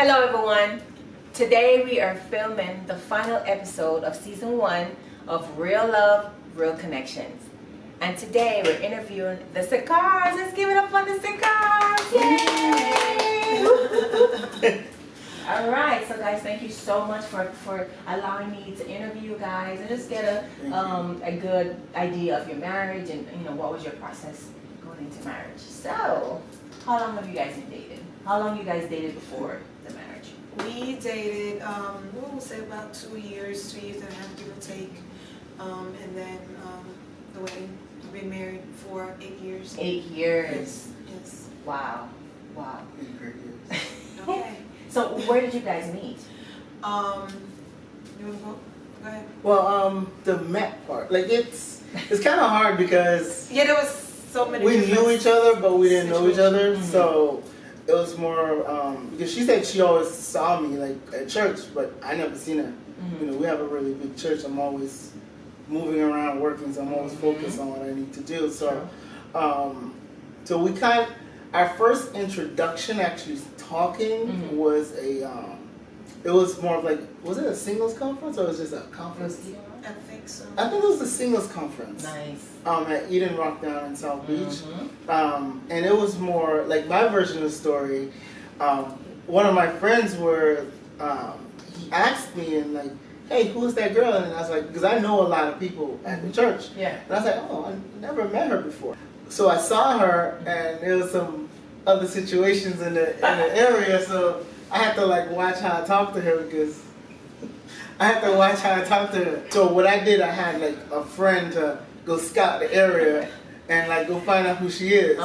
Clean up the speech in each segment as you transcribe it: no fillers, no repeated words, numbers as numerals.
Hello everyone. Today we are filming the final episode of season 1 of Real Love, Real Connections. And today we're interviewing TheSicars. Let's give it up for TheSicars. Yay! Alright, so guys, thank you so much for allowing me to interview you guys and just get a good idea of your marriage and what was your process going into marriage. So, how long have you guys been dating? How long you guys dated before the marriage? We dated, we'll say about 2 years and a half, give or take. And then the wedding. We've been married for 8 years. 8 years. Yes. Wow. Wow. 8 great years. Okay. So where did you guys meet? You want to go ahead. Well, the Met part, like it's kind of hard because Yeah, there was so many. we knew each other, but we didn't know each other. Mhm. So it was more because she said she always saw me like at church, but I never seen her. Mhm. You know, we have a really big church. I'm always moving around, working, so I'm always focused on what I need to do. So, so we our first introduction, actually talking, was it was more of like, was it a singles conference or was it just a conference? I think so. I think it was the singles conference. Nice. At Eden Rock down in South Beach. Mhm. And it was more like my version of the story. One of my friends he asked me and like, hey, who's that girl? And I was like, because I know a lot of people at the church. Yeah. And I was like, oh, I never met her before. So I saw her and there was some other situations in the area, so I had to like watch how I talked to her because I had to watch how I talked to her. So what I did, I had like a friend to go scout the area and like go find out who she is.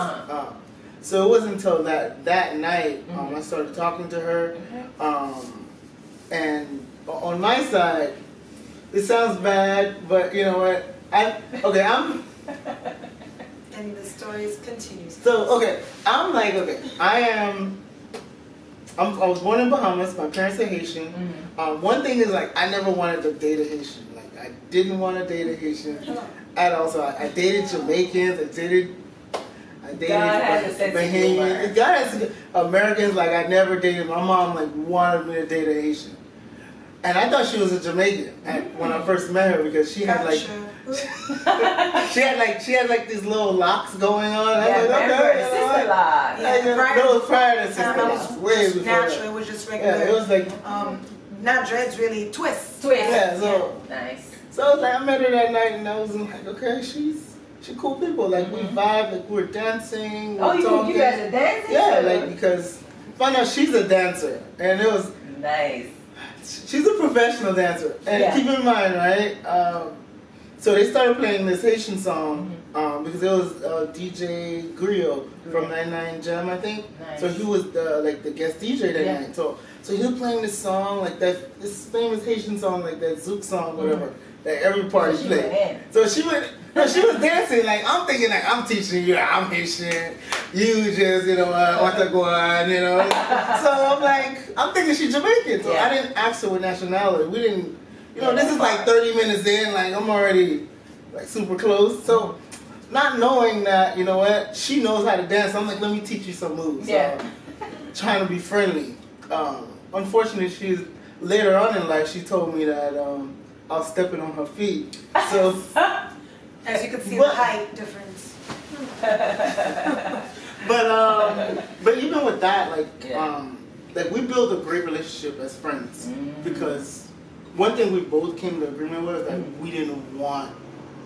So it wasn't until that night I started talking to her. And on my side, it sounds bad, but you know what? And the story continues. So I was born in Bahamas. My parents are Haitian. One thing is like I never wanted to date a Haitian. Like I didn't want to date a Haitian at all. So I dated Jamaicans. I dated God has a sense of humor. God has Americans. Like I never dated. My mom like wanted me to date a Haitian, and I thought she was a Jamaican when I first met her because she had like. she had like these little locks going on. Yeah, I was like, remember, okay, sister lock. that was prior to sister That lock. was Way just before natural. that. It was just regular. Yeah, it was like not dreads, really twists. Twist. yeah. So Nice. I was like, I met her that night, and I was like, okay, she cool people. Like we vibe, like we're dancing. We're talking. You guys are dancing? Yeah, like because find out she's a dancer, and it was nice. she's a professional dancer. And keep in mind, right? So they started playing this Haitian song because it was DJ Griot from 99 Jam, I think. Nice. So he was the guest DJ that night. So he was playing this song, like this famous Haitian song, like that Zouk song, whatever, that every party played. So she went. No, she was dancing. Like I'm thinking, like I'm teaching you. I'm Haitian. You just, what to go on, So I'm thinking she's Jamaican. So I didn't ask her what nationality. We didn't. This is like 30 minutes in, like I'm already like super close. So not knowing that, she knows how to dance, I'm like, let me teach you some moves. Trying to be friendly. Unfortunately, later on in life, she told me that I was stepping on her feet. So as you can see, the height difference. but even with that, like we built a great relationship as friends because. One thing we both came to agreement with is that we didn't want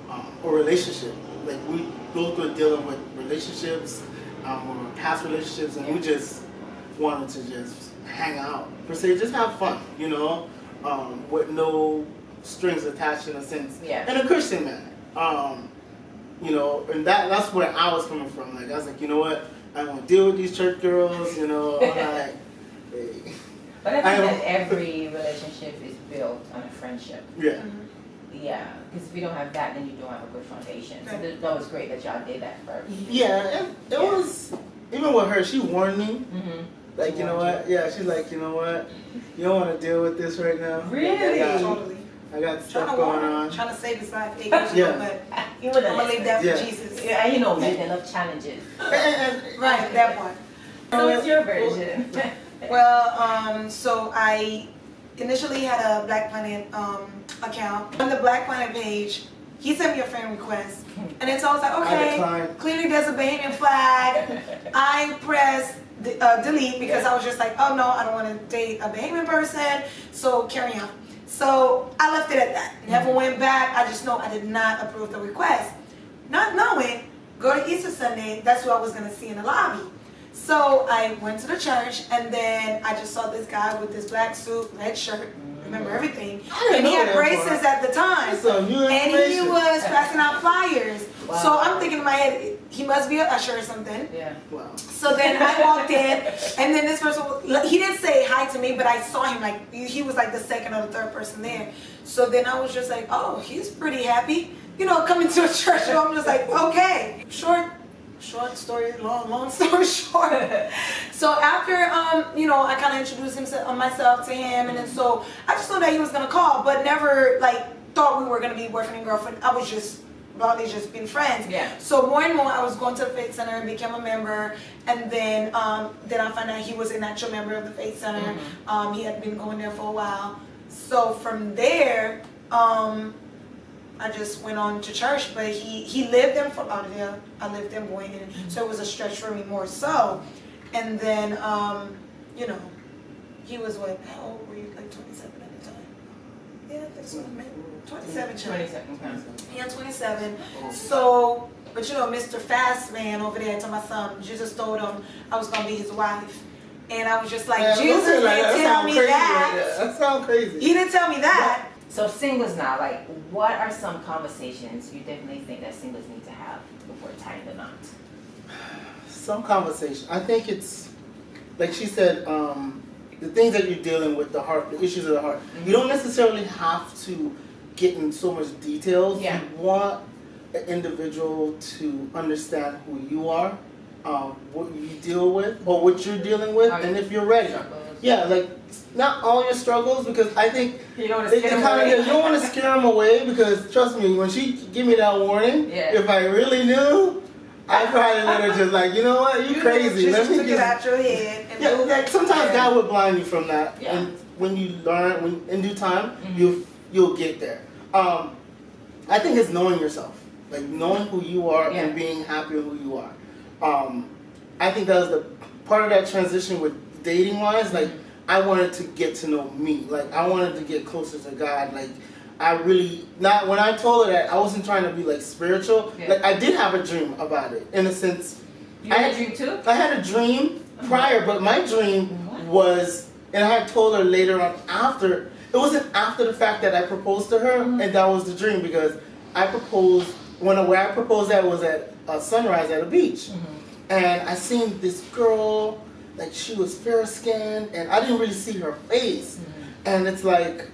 a relationship. Like we both were dealing with relationships, or past relationships, and we just wanted to just hang out per se, just have fun, with no strings attached in a sense, in a Christian manner. And that's where I was coming from. Like I was like, you know what, I don't want to deal with these church girls. I'm like, hey. But I think that every relationship is built on a friendship. Yeah. Yeah, because if you don't have that, then you don't have a good foundation. So that was great that y'all did that first. Yeah, and it was, even with her, she warned me. Like, you know what? Yeah, she's like, you know what? You don't want to deal with this right now. Really? Totally. I got stuff going on. Trying to save his life 8 years ago, but I'm going to leave that for Jesus. Yeah, men enough challenges. Right, that one. So what's your version? Well, so I initially had a Black Planet account. On the Black Planet page, he sent me a friend request. And then so I was like, okay, clearly there's a Bahamian flag. I pressed delete because I was just like, oh no, I don't want to date a Bahamian person, so carry on. So I left it at that. Never went back. I just know I did not approve the request. Not knowing, go to Easter Sunday, that's who I was going to see in the lobby. So I went to the church, and then I just saw this guy with this black suit, red shirt, remember everything. And he had braces at the time. And he was passing out flyers. Wow. So I'm thinking in my head, he must be an usher or something. Yeah. Wow. So then I walked in, and then this person, he didn't say hi to me, but I saw him like, he was like the second or the third person there. So then I was just like, oh, he's pretty happy, you know, coming to a church. So I'm just like, okay. Short story, long story short. So after, you know, I kind of introduced myself to him, and then so I just knew that he was gonna call, but never like thought we were gonna be boyfriend and girlfriend. I was just broadly just being friends. Yeah. So more and more, I was going to the Faith Center and became a member, and then I found out he was an actual member of the Faith Center. Mm-hmm. He had been going there for a while. So from there, I just went on to church, but he lived in Fort Lauderdale. I lived in Boynton, so it was a stretch for me more so. And then, you know, he was what? How old were you? Like 27 at the time? Yeah, that's what I meant. 27. 27. Yeah, 27. So, but you know, Mr. Fast Man over there to my son, Jesus told him I was gonna be his wife. And I was just like, Jesus didn't tell me that. That sounds crazy. He didn't tell me that. So singles now, like, what are some conversations you definitely think that singles need to have before tying the knot? Some conversation. I think it's, like she said, the things that you're dealing with, the heart, the issues of the heart. Mm-hmm. You don't necessarily have to get in so much details. Yeah. You want an individual to understand who you are, what you deal with, or what you're dealing with, and if you're ready. Yeah, like, not all your struggles, because I think you don't want to scare them away. You don't want to scare them away, because trust me, when she gave me that warning, if I really knew, I probably would have just like, you know what, you crazy. Just took it out your head. And like sometimes God will blind you from that, and when you learn, in due time, you'll get there. I think it's knowing yourself, like knowing who you are and being happy with who you are. I think that was the part of that transition with dating wise, like I wanted to get to know me, like I wanted to get closer to God, like I really, not when I told her that, I wasn't trying to be like spiritual, like I did have a dream about it, in a sense. You had a dream too? I had a dream prior, but my dream was, and I had told her later on after, it wasn't after the fact that I proposed to her, and that was the dream, because I proposed, where I proposed at was at a sunrise at a beach, and I seen this girl, like she was fair skinned, and I didn't really see her face, and it's like,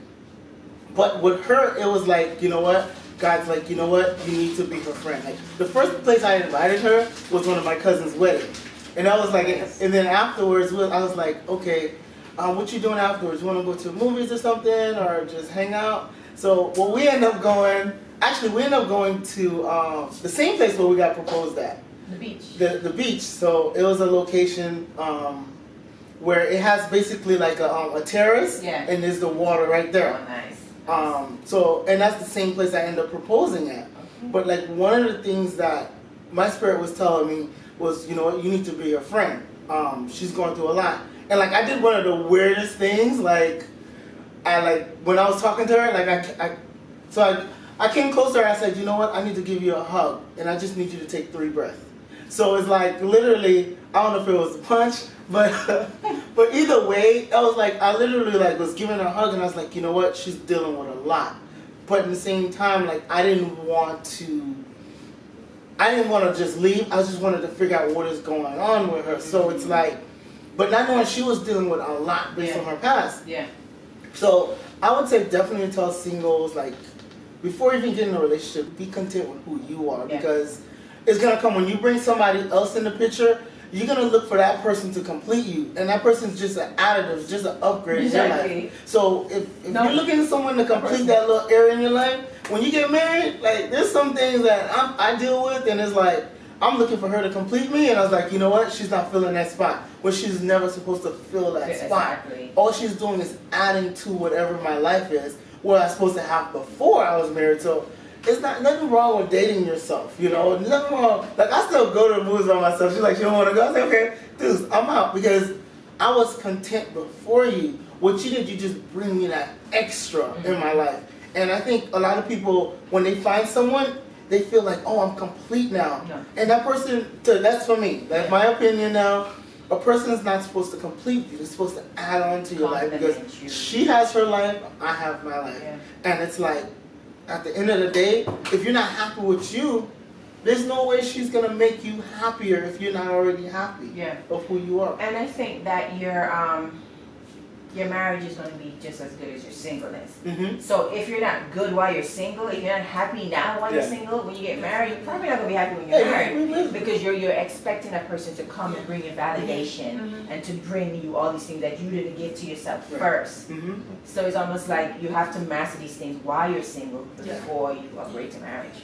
but with her, it was like, you know what, God's like, you know what, you need to be her friend. Like the first place I invited her was one of my cousin's weddings, and I was like, and then afterwards, I was like, okay, what you doing afterwards? You want to go to movies or something, or just hang out? So, well, we end up going to the same place where we got proposed at. The beach. The beach. So it was a location where it has basically like a terrace, and there's the water right there. Oh, nice. So, and that's the same place I ended up proposing at. But like one of the things that my spirit was telling me was, you know what, you need to be her friend. She's going through a lot. And like I did one of the weirdest things, like when I was talking to her, like I came closer, I said, you know what, I need to give you a hug, and I just need you to take 3 breaths. So it's like literally, I don't know if it was a punch, but but either way, I was like, I literally like was giving her a hug, and I was like, you know what, she's dealing with a lot. But at the same time, like I didn't want to just leave. I just wanted to figure out what is going on with her. So it's like, but not knowing she was dealing with a lot based on her past. Yeah. So I would say definitely tell singles, like, before you even get in a relationship, be content with who you are, because it's going to come when you bring somebody else in the picture, you're going to look for that person to complete you, and that person's just an additive, just an upgrade in your life. So if you're looking for someone to complete that little area in your life, when you get married, like, there's some things that I deal with, and it's like, I'm looking for her to complete me, and I was like, you know what? She's not filling that spot. Well, she's never supposed to fill that spot. Exactly. All she's doing is adding to whatever my life is, what I was supposed to have before I was married. So it's not nothing wrong with dating yourself, you know. Nothing wrong. Like I still go to the movies by myself. She's like, she don't want to go. I say, okay, dude, I'm out because I was content before you. What you did, you just bring me that extra in my life. And I think a lot of people, when they find someone, they feel like, oh, I'm complete now. No. And that person, that's for me. That's my opinion now. A person is not supposed to complete you. They're supposed to add on to your life because she has her life, I have my life. Yeah. And it's like, at the end of the day, if you're not happy with you, there's no way she's going to make you happier if you're not already happy of who you are. And I think that your marriage is going to be just as good as your singleness. Mm-hmm. So if you're not good while you're single, if you're not happy now while you're single, when you get married, you're probably not going to be happy when you're married because you're expecting that person to come and bring you validation and to bring you all these things that you didn't give to yourself first. Mm-hmm. So it's almost like you have to master these things while you're single before you upgrade to marriage.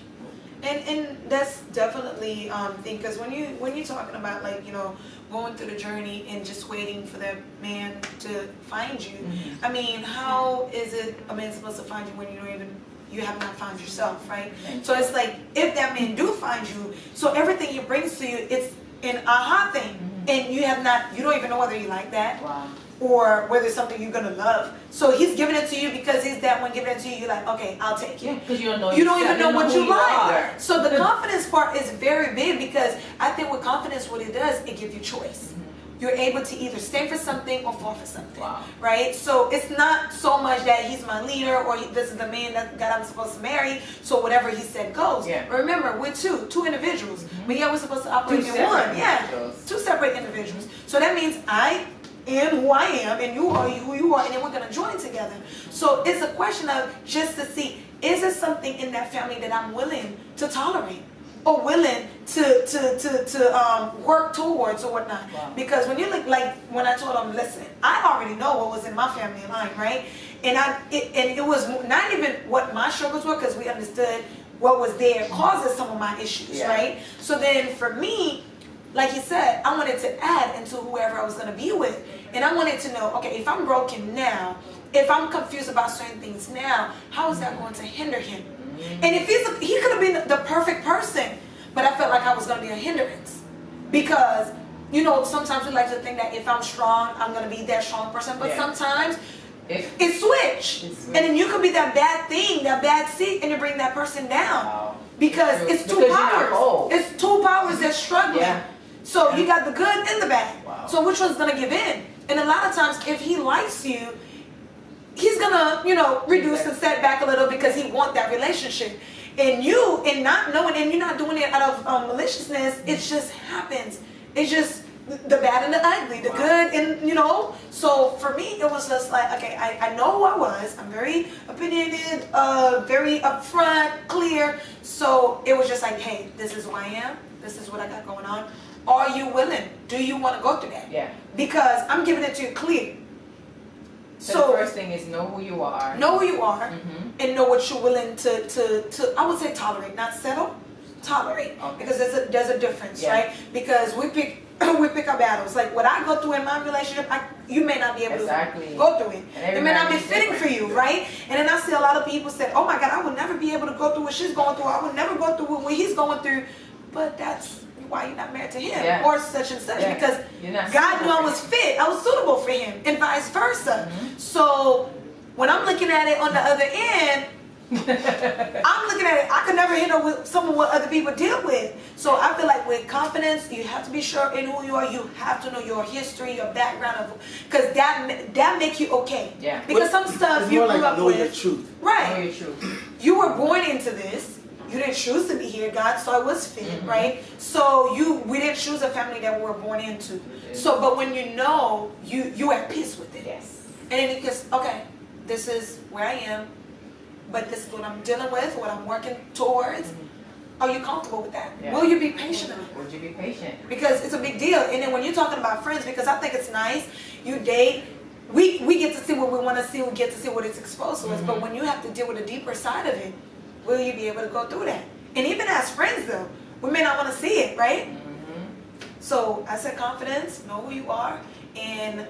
And that's definitely thing, because when you're talking about, like, you know, going through the journey and just waiting for that man to find you, I mean, how is it a man supposed to find you when you have not found yourself, right? So it's like, if that man do find you, so everything he brings to you, it's an aha thing, and you don't even know whether you like that. Wow. Or whether it's something you're gonna love. So he's giving it to you because he's that one giving it to you. You're like, okay, I'll take it. Because you don't know. You don't even know what you like. Are. So the confidence part is very big, because I think with confidence, what it does, it gives you choice. You're able to either stay for something or fall for something. Wow. Right? So it's not so much that he's my leader or this is the man that I'm supposed to marry. So whatever he said goes. Yeah. Remember, we're two individuals. But yeah, we're supposed to operate in one. Yeah. Two separate individuals. So that means I am who I am, and you are who you are, and then we're gonna join together. So it's a question of just to see, is there something in that family that I'm willing to tolerate or willing to work towards or whatnot? Wow. Because when you look, like when I told them, listen, I already know what was in my family line, right? And it was not even what my struggles were, because we understood what was there causes some of my issues, right? So then for me, like you said, I wanted to add into whoever I was going to be with. And I wanted to know, okay, if I'm broken now, if I'm confused about certain things now, how is that going to hinder him? And if he could have been the perfect person, but I felt like I was going to be a hindrance. Because, you know, sometimes we like to think that if I'm strong, I'm going to be that strong person. But sometimes it's switch. And then you could be that bad thing, that bad seed, and you bring that person down. Wow. Because it's two powers. It's two powers that's struggling. Yeah. So you got the good and the bad. Wow. So which one's gonna give in? And a lot of times, if he likes you, he's gonna, you know, reduce and set back a little because he wants that relationship. And you, and not knowing, and you're not doing it out of maliciousness. It just happens. It's just the bad and the ugly, the good and, you know. So for me, it was just like, okay, I know who I was. I'm very opinionated, very upfront, clear. So it was just like, hey, this is who I am. This is what I got going on. Are you willing? Do you want to go through that? Yeah. Because I'm giving it to you clear. So the first thing is know who you are. Know who you are, and know what you're willing to I would say tolerate, not settle. Tolerate. Okay. Because there's a difference, right? Because we pick our battles. Like what I go through in my relationship, you may not be able to go through it. It may not be fitting for you, right? And then I see a lot of people say, oh my God, I would never be able to go through what she's going through. I would never go through what he's going through. But that's why you're not married to him or such and such, because God knew I was fit, I was suitable for him, and vice versa. So when I'm looking at it on the other end, I'm looking at it, I could never handle with some of what other people deal with. So I feel like with confidence, you have to be sure in who you are. You have to know your history, your background, because that makes you okay. Yeah. Because some stuff you grew up with. Know your truth. Right. Know your truth. You were born into this. You didn't choose to be here. God saw it was fit, right? So we didn't choose a family that we were born into. So, but when you know, you're at peace with it. Yes. And then you just, okay, this is where I am, but this is what I'm dealing with, what I'm working towards. Are you comfortable with that? Yeah. Will you be patient? Would you be patient? Because it's a big deal. And then when you're talking about friends, because I think it's nice, you date, we get to see what we want to see, we get to see what it's exposed to us. But when you have to deal with the deeper side of it, will you be able to go through that? And even as friends though, we may not want to see it, right? Mm-hmm. So I said confidence, know who you are, and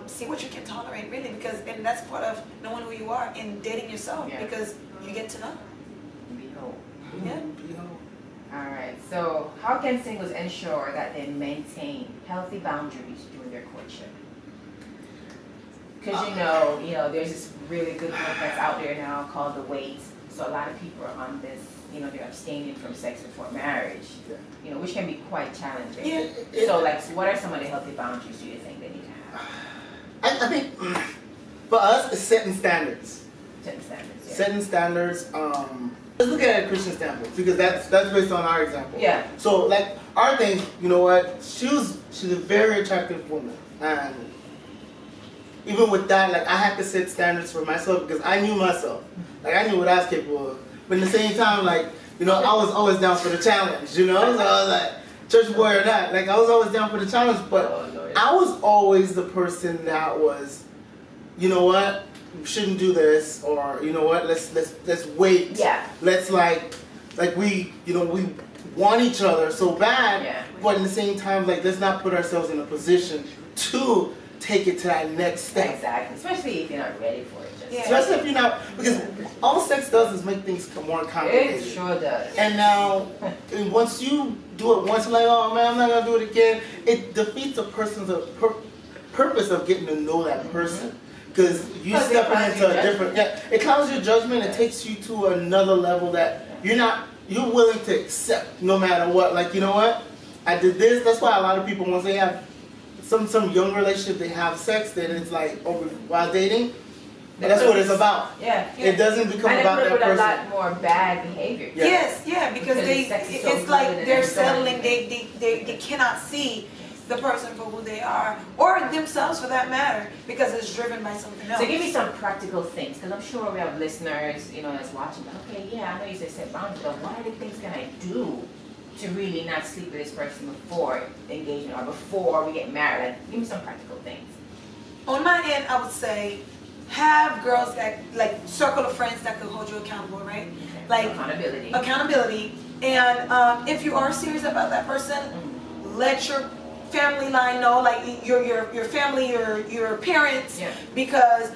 see what you can tolerate, really, and that's part of knowing who you are and dating yourself, because you get to know. Behold. Yeah. All right. So how can singles ensure that they maintain healthy boundaries during their courtship? Because you know, there's this really good book that's out there now called The Wait. So a lot of people are on this, they're abstaining from sex before marriage, which can be quite challenging. Yeah. So what are some of the healthy boundaries do you think they need to have? I think for us, it's setting standards. Setting standards, yeah. Setting standards. Let's look at it at a Christian standpoint, because that's based on our example. Yeah. So like our thing, you know what? She's a very attractive woman, and even with that, like I had to set standards for myself because I knew myself. Like I knew what I was capable of. But at the same time, like I was always down for the challenge. So I was like, church boy or not, like I was always down for the challenge. But I was always the person that was, you know what? We shouldn't do this, or you know what, let's wait. Yeah. Let's like we we want each other so bad, but at the same time, like let's not put ourselves in a position to take it to that next step. Exactly. Especially if you're not ready for it. Especially if you're not, because all sex does is make things more complicated. It sure does. And now, once you do it once, you're like, oh man, I'm not gonna do it again. It defeats a person's purpose of getting to know that person. Because you stepping into a different, it clouds your judgment. It takes you to another level that you're willing to accept no matter what. Like, you know what? I did this. That's why a lot of people, once they have some young relationship, they have sex, then it's like while dating. That's what it's about. Yeah. It doesn't become about that person. And a lot more bad behavior. Yes, because it's like they're settling. They cannot see the person for who they are, or themselves for that matter, because it's driven by something else. So give me some practical things, because I'm sure we have listeners, that's watching. Okay, I know you said set boundaries, but what are the things can I do to really not sleep with this person before engagement or before we get married? Like, give me some practical things. On my end, I would say have girls that circle of friends that can hold you accountable, right? Okay. Like accountability. And if you are serious about that person, let your family line know, like your family, your parents, because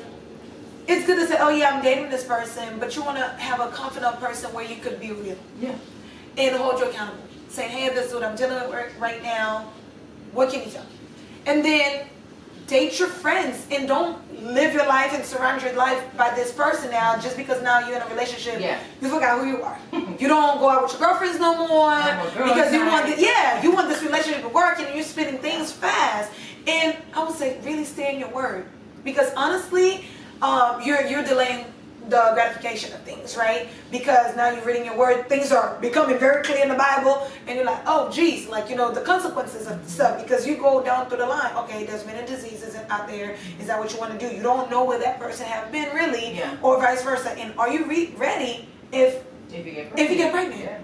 it's good to say, oh yeah, I'm dating this person, but you want to have a confident person where you could be real, and hold you accountable. Say, hey, this is what I'm dealing with right now. What can you tell me? And then date your friends, and don't live your life and surround your life by this person now just because now you're in a relationship. You forgot who you are. You don't go out with your girlfriends no more because you want this relationship to work, and you're spinning things fast. And I would say really stay in your word, because honestly, you're delaying the gratification of things, right? Because now you're reading your word, things are becoming very clear in the Bible, and you're like, oh geez, the consequences of stuff, because you go down through the line. Okay, there's many diseases out there. Is that what you want to do? You don't know where that person have been really, or vice versa. And are you ready if you get pregnant?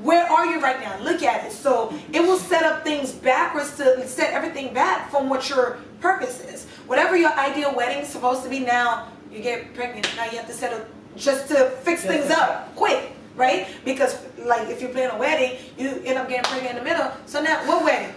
Where are you right now? Look at it. So it will set up things backwards to set everything back from what your purpose is. Whatever your ideal wedding is supposed to be, now you get pregnant. Now you have to settle just to fix things up quick, right? Because like if you plan a wedding, you end up getting pregnant in the middle. So now what wedding?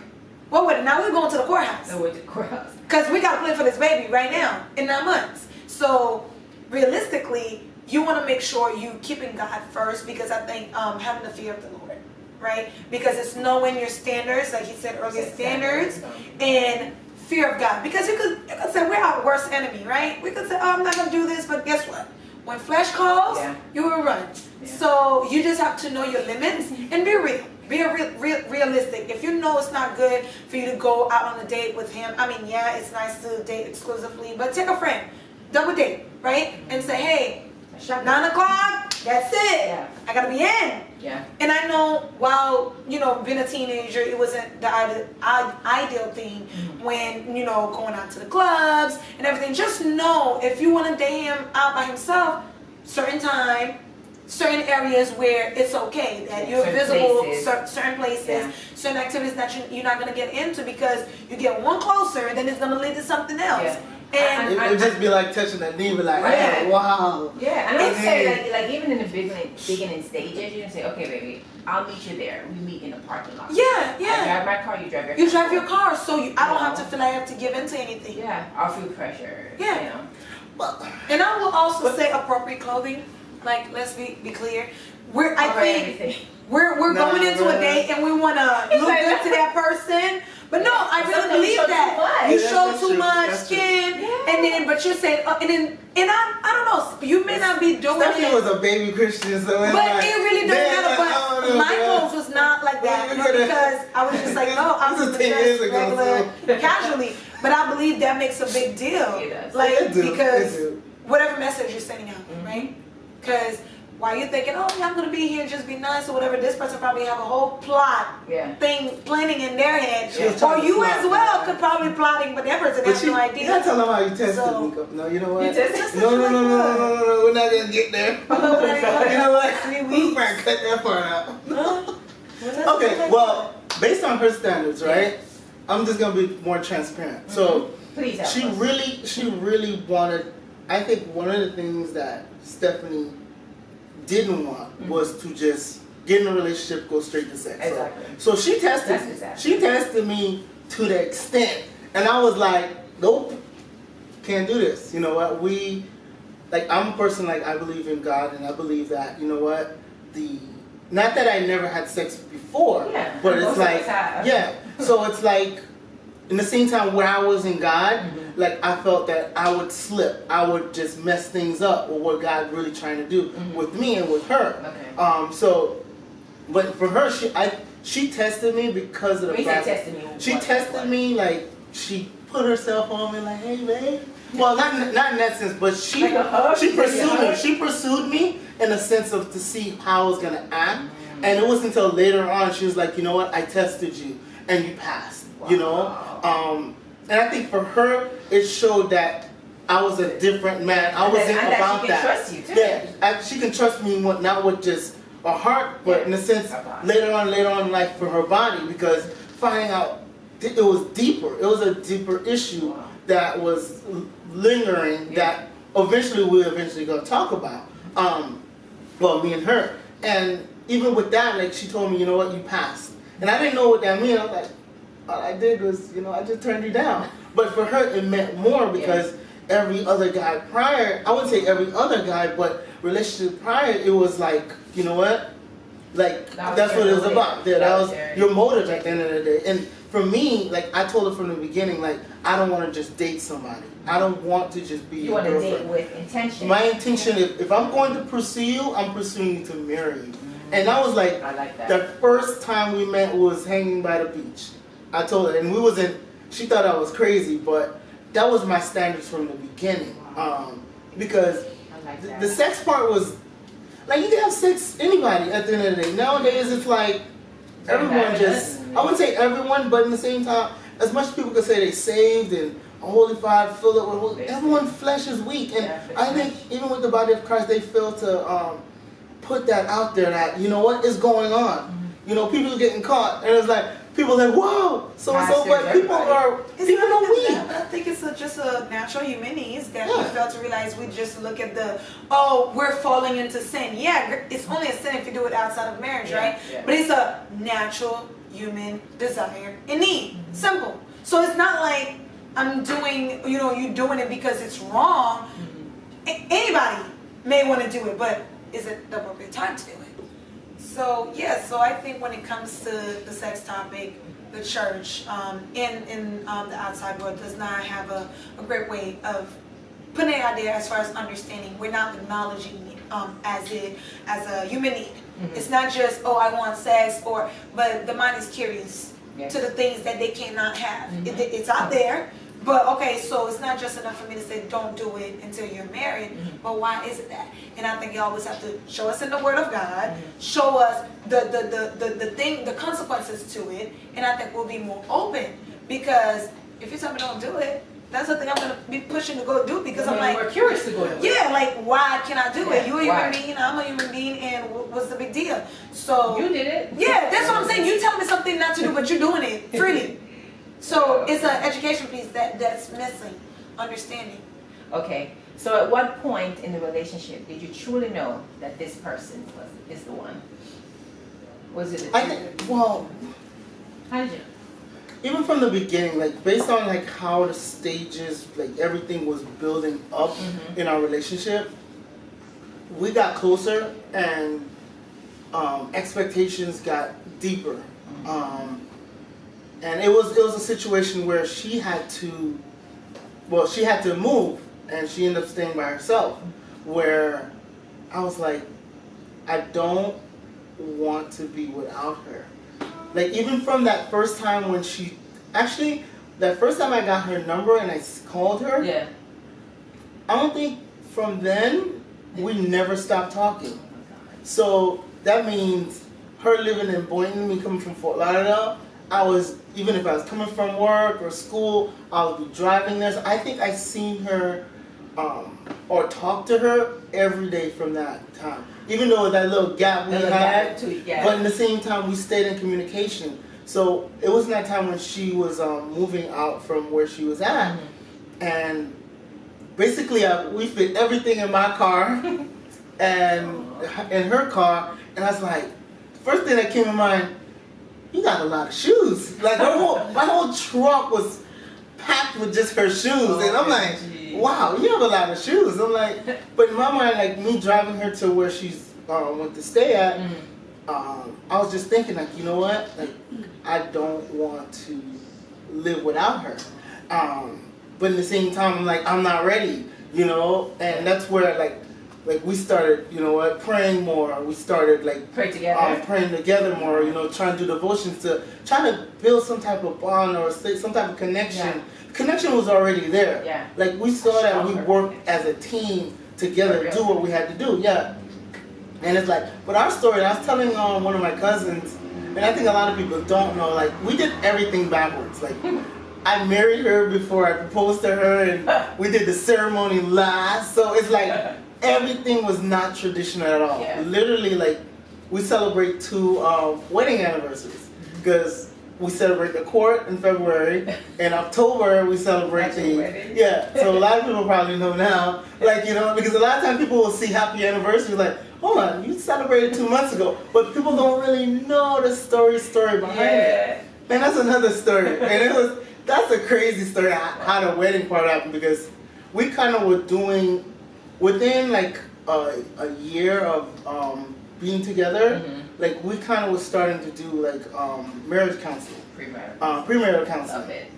What wedding? Now we're going to the courthouse. No, we're to the courthouse. Because we got to plan for this baby right now in 9 months. So realistically, you want to make sure you keeping God first, because I think having the fear of the Lord, right? Because it's knowing your standards, like he said earlier, standards, and fear of God. Because you could say we're our worst enemy, right? We could say, oh, I'm not going to do this, but guess what? When flesh calls, you will run. So you just have to know your limits and be real. Be realistic. If you know it's not good for you to go out on a date with him, I mean, it's nice to date exclusively, but take a friend, double date, right? And say, hey, 9 o'clock, that's it. I gotta be in. And I know while, being a teenager, it wasn't the ideal thing when, going out to the clubs and everything. Just know if you want to date him out by himself, certain time, certain areas where it's okay that you're visible, certain places, certain activities that you're not going to get into, because you get one closer, then it's going to lead to something else. And it would just be like touching a knee, be like, Yeah. oh, wow. Yeah, and I would say like even in the beginning stages, you can say, okay, baby, I'll meet you there. We meet in the parking lot. yeah, I yeah. drive my car, you drive your car. You drive your car, so I don't have to feel like I have to give in to anything. Yeah, I'll feel pressure. Yeah. You know? Well, And I will also say appropriate clothing. Like, let's be clear. We're going into a date and we want to look good to that person. But no, I really believe that. You show too much skin, and then, but you say, and I don't know, you may not be doing Stephanie it. was a baby Christian, so But it really doesn't matter. But my clothes was not like that because I was just like, no, I'm just dressed regular, casually. But I believe that makes a big deal. Like, because whatever message you're sending out, right? Because while you're thinking, oh, yeah, I'm going to be here, just be nice or whatever, this person probably have a whole plot thing planning in their head. Or you as well could probably plotting, but that person has no idea. You gotta tell them how you tested me. No, you know what? You tested? No, we're not going to get there. You know what? We might cut that part out. Okay, well, based on her standards, right? I'm just going to be more transparent. So, please she really wanted, I think one of the things that Stephanie didn't want was to just get in a relationship, go straight to sex. Exactly. So she tested she tested me to the extent, and I was like, nope, can't do this. You know what? I'm a person, like, I believe in God, and I believe that, you know what, not that I never had sex before, but it's like, so it's like, in the same time where I was in God, like, I felt that I would slip. I would just mess things up with what God really trying to do with me and with her. Okay. But for her, she tested me because of the fact. She tested me, like, she put herself on me, like, hey, babe. Well, not in that sense, but she pursued me. She pursued me in a sense of to see how I was gonna act. And it wasn't until later on she was like, you know what, I tested you and you passed. Wow. You know, and I think for her it showed that I was a different man. I wasn't about that. Trust you too. Yeah, she can trust me not with just a heart, but in a sense later on in life for her body, because finding out it was deeper. It was a deeper issue that was lingering that eventually we're going to talk about. Well, me and her, and even with that, like, she told me, you know what, you passed, and I didn't know what that meant. I was like, all I did was, you know, I just turned you down. But for her, it meant more because every other guy prior, I wouldn't say every other guy, but relationship prior, it was like, you know what? Like, that's what it was about. Yeah, that was your motive at the end of the day. And for me, like, I told her from the beginning, like, I don't want to just date somebody. I don't want to just be your girlfriend. You want to date with intention. My intention, if I'm going to pursue you, I'm pursuing you to marry you. And that was like, the first time we met was hanging by the beach. I told her, and she thought I was crazy, but that was my standards from the beginning. Because the sex part was, like, you can have sex anybody at the end of the day. Nowadays it's like, everyone just, I wouldn't say everyone, but in the same time, as much as people could say they saved and holy fire filled up with holy, everyone's flesh is weak. And I think even with the body of Christ, they fail to put that out there that, you know, what is going on? You know, people are getting caught, and it's like, people are like, wow, so-and-so, but people are weak. I think it's just a natural human needs that we fail to realize. We just look at we're falling into sin. Yeah, it's only a sin if you do it outside of marriage, right? Yeah. But it's a natural human desire and need. Simple. So it's not like I'm doing, you know, you doing it because it's wrong. Anybody may want to do it, but is it the appropriate time to do it? So so I think when it comes to the sex topic, the church in the outside world does not have a great way of putting it out there as far as understanding. We're not acknowledging it as a human need. It's not just, oh, I want sex, but the mind is curious to the things that they cannot have. It's out there. But okay, so it's not just enough for me to say don't do it until you're married, but why is it that? And I think you always have to show us in the Word of God, show us the consequences to it, and I think we'll be more open. Because if you tell me don't do it, that's the thing I'm gonna be pushing to go do, because I'm like, we're curious to go do it. Yeah, like, why can I do it? You're a human being, I'm a human being, and what's the big deal? So you did it. Yeah, that's what I'm saying. You telling me something not to do, but you're doing it freely. So it's an education piece that's missing. understanding. Okay. So at what point in the relationship did you truly know that this person is the one? Was it? I think. Well. How did you know? Even from the beginning, like based on like how the stages, like everything was building up in our relationship, we got closer and expectations got deeper. And it was a situation where she had to move, and she ended up staying by herself. Where I was like, I don't want to be without her. Like even from that first time when that first time I got her number and I called her. Yeah. I don't think from then we never stopped talking. So that means her living in Boynton, me coming from Fort Lauderdale. Even if I was coming from work or school, I would be driving there. So I think I seen her or talked to her every day from that time. Even though that little gap we had, but in the same time we stayed in communication. So it wasn't that time when she was moving out from where she was at, and basically we fit everything in my car and in her car, and I was like, the first thing that came to mind, you got a lot of shoes. Like my whole trunk was packed with just her shoes, and I'm like, wow, you have a lot of shoes. I'm like, but in my mind, like me driving her to where she's went to stay at, I was just thinking like, you know what, like I don't want to live without her. But at the same time, I'm like, I'm not ready, you know, and that's where like we started, you know what, praying more. We started like praying together more, you know, trying to do devotions to try to build some type of bond or some type of connection. Yeah. Connection was already there. Yeah. Like we saw that we worked as a team together, do what we had to do. Yeah. And it's like, but our story, I was telling one of my cousins, and I think a lot of people don't know, like we did everything backwards. Like I married her before I proposed to her, and we did the ceremony last. So it's like everything was not traditional at all. Yeah. Literally, like we celebrate 2 wedding anniversaries because we celebrate the court in February. In October, we celebrate So a lot of people probably know now, like, you know, because a lot of times people will see happy anniversary, like, hold on, you celebrated 2 months ago, but people don't really know the story behind it. And that's another story. And that's a crazy story how the wedding part happened, because we kind of were doing within like a year of being together. Like we kind of was starting to do like marriage counseling, premarital counseling. Love it.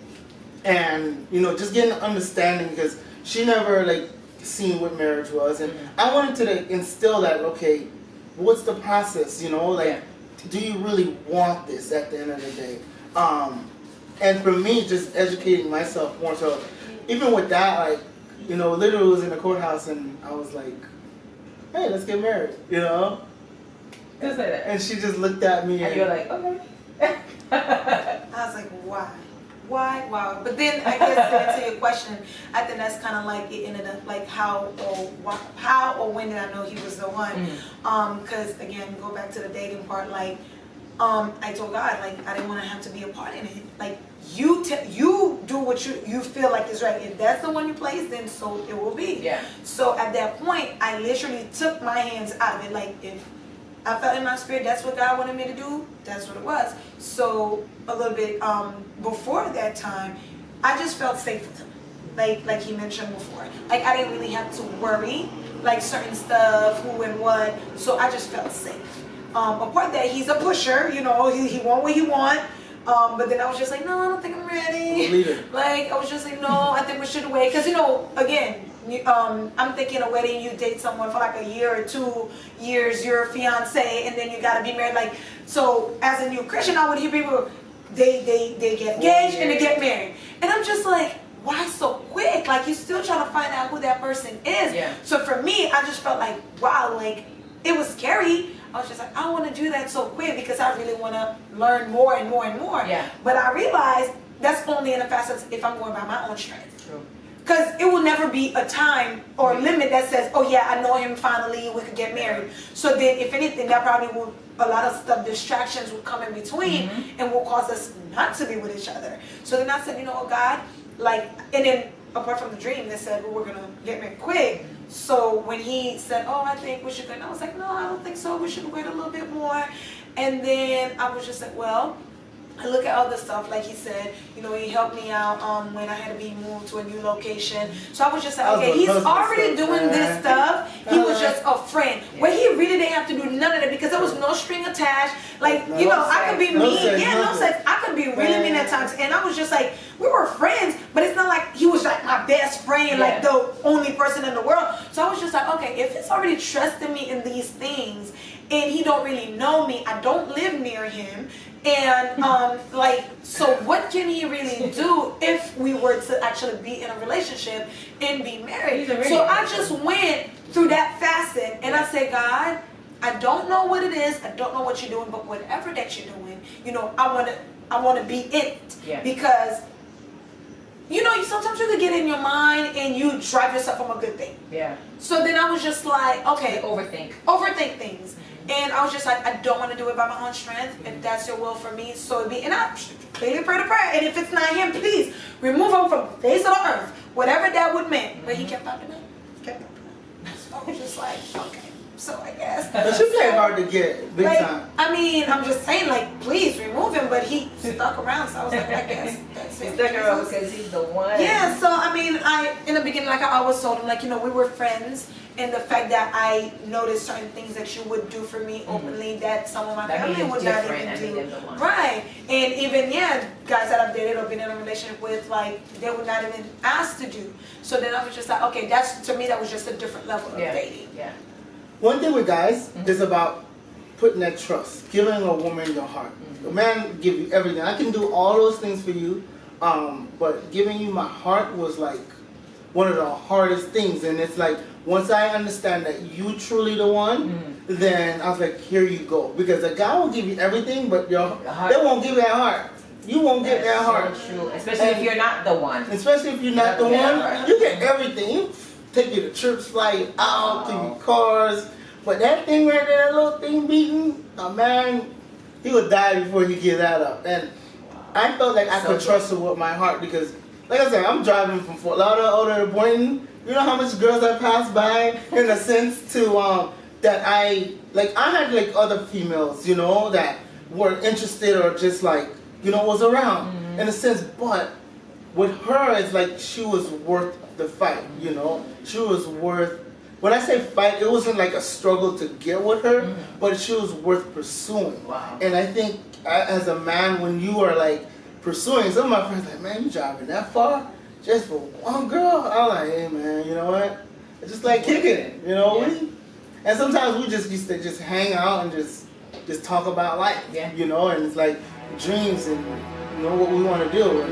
And you know, just getting an understanding, because she never like seen what marriage was, and I wanted to instill that. Okay, what's the process? You know, like do you really want this at the end of the day? And for me, just educating myself more. So even with that, like, you know, literally was in the courthouse, and I was like, hey, let's get married. You know. Just like that. And she just looked at me, and you're like, okay. I was like, why? Wow. But then I guess to answer your question, I think that's kind of like it ended up like how or when did I know he was the one? Because again, go back to the dating part. Like, I told God, like, I didn't want to have to be a part in it. Like, you do what you feel like is right. If that's the one you place, then so it will be. Yeah. So at that point, I literally took my hands out of it. Like, if I felt in my spirit that's what God wanted me to do, that's what it was. So a little bit before that time, I just felt safe with him. Like he mentioned before. Like I didn't really have to worry like certain stuff, who and what. So I just felt safe. Apart that he's a pusher, you know, he want what he want. But then I was just like, no, I don't think I'm ready. Like I was just like, no, I think we should wait. Because you know, again, I'm thinking a wedding, you date someone for like a year or 2 years, you're a fiance, and then you gotta be married. Like, so as a new Christian, I would hear people, they get engaged and they get married. And I'm just like, why so quick? Like, you still trying to find out who that person is. Yeah. So for me, I just felt like, wow, like, it was scary. I was just like, I want to do that so quick because I really want to learn more and more and more. Yeah. But I realized that's only in the facets if I'm going by my own strength. True. Because it will never be a time or a limit that says, oh yeah, I know him finally, we could get married. So then if anything, that probably will, a lot of stuff, distractions will come in between and will cause us not to be with each other. So then I said, you know what, God, like, and then apart from the dream, they said, well, we're going to get married quick. So when he said, oh, I think we should go, and I was like, no, I don't think so. We should wait a little bit more. And then I was just like, well, I look at all the stuff, like he said, you know, he helped me out when I had to be moved to a new location. So I was just like, okay, he's already doing this stuff. He was just a friend. Where he really didn't have to do none of that because there was no string attached. Like, you know, I could be mean. Yeah, no sex. I could be really mean at times. And I was just like, we were friends, but it's not like he was like my best friend, like the only person in the world. So I was just like, okay, if he's already trusting me in these things and he don't really know me, I don't live near him. And like, so what can he really do if we were to actually be in a relationship and be married? So I just went through that facet and I said, God, I don't know what it is, I don't know what you're doing, but whatever that you're doing, you know, I want to be in it because, you know, sometimes you could get in your mind and you drive yourself from a good thing. Yeah. So then I was just like, okay, overthink things. And I was just like, I don't want to do it by my own strength. If that's your will for me, so it be. And I clearly pray the prayer. And if it's not him, please remove him from the face of the earth. Whatever that would mean. But he kept popping up. So I was just like, okay. So I guess. But you play hard to get big time. I mean, I'm just saying, like, please remove him. But he stuck around. So I was like, I guess that's it. He stuck around because he's the one. Yeah. So I mean, in the beginning, like I always told him, like, you know, we were friends. And the fact that I noticed certain things that you would do for me openly that some of my family would not even do. Right. And even, guys that I've dated or been in a relationship with, like, they would not even ask to do. So then I was just like, okay, to me, that was just a different level of dating. Yeah. One thing with guys is about putting that trust, giving a woman your heart. A man give you everything. I can do all those things for you, but giving you my heart was like one of the hardest things. And it's like, once I understand that you truly the one, then I was like, here you go. Because a guy will give you everything, but they won't give you that heart. You won't get that heart. So true. Especially if you're not the one. Especially if you're not the one. You get everything. You take you to church, fly you out, to your cars. But that thing right there, that little thing beating, a man, he would die before he give that up. And I felt like I could trust her with my heart because, like I said, I'm driving from Fort Lauderdale to Boynton. You know how much girls I passed by in a sense to that I had like other females, you know, that were interested or just like, you know, was around in a sense. But with her, it's like she was worth the fight, you know. She was worth, when I say fight, it wasn't like a struggle to get with her, but she was worth pursuing. Wow. And I think as a man, when you are like pursuing, some of my friends like, man, you driving that far? Just for one girl? I'm like, hey man, you know what? It's just like kicking it, you know? And sometimes we just used to just hang out and just talk about life, you know? And it's like dreams and, you know, what we want to do.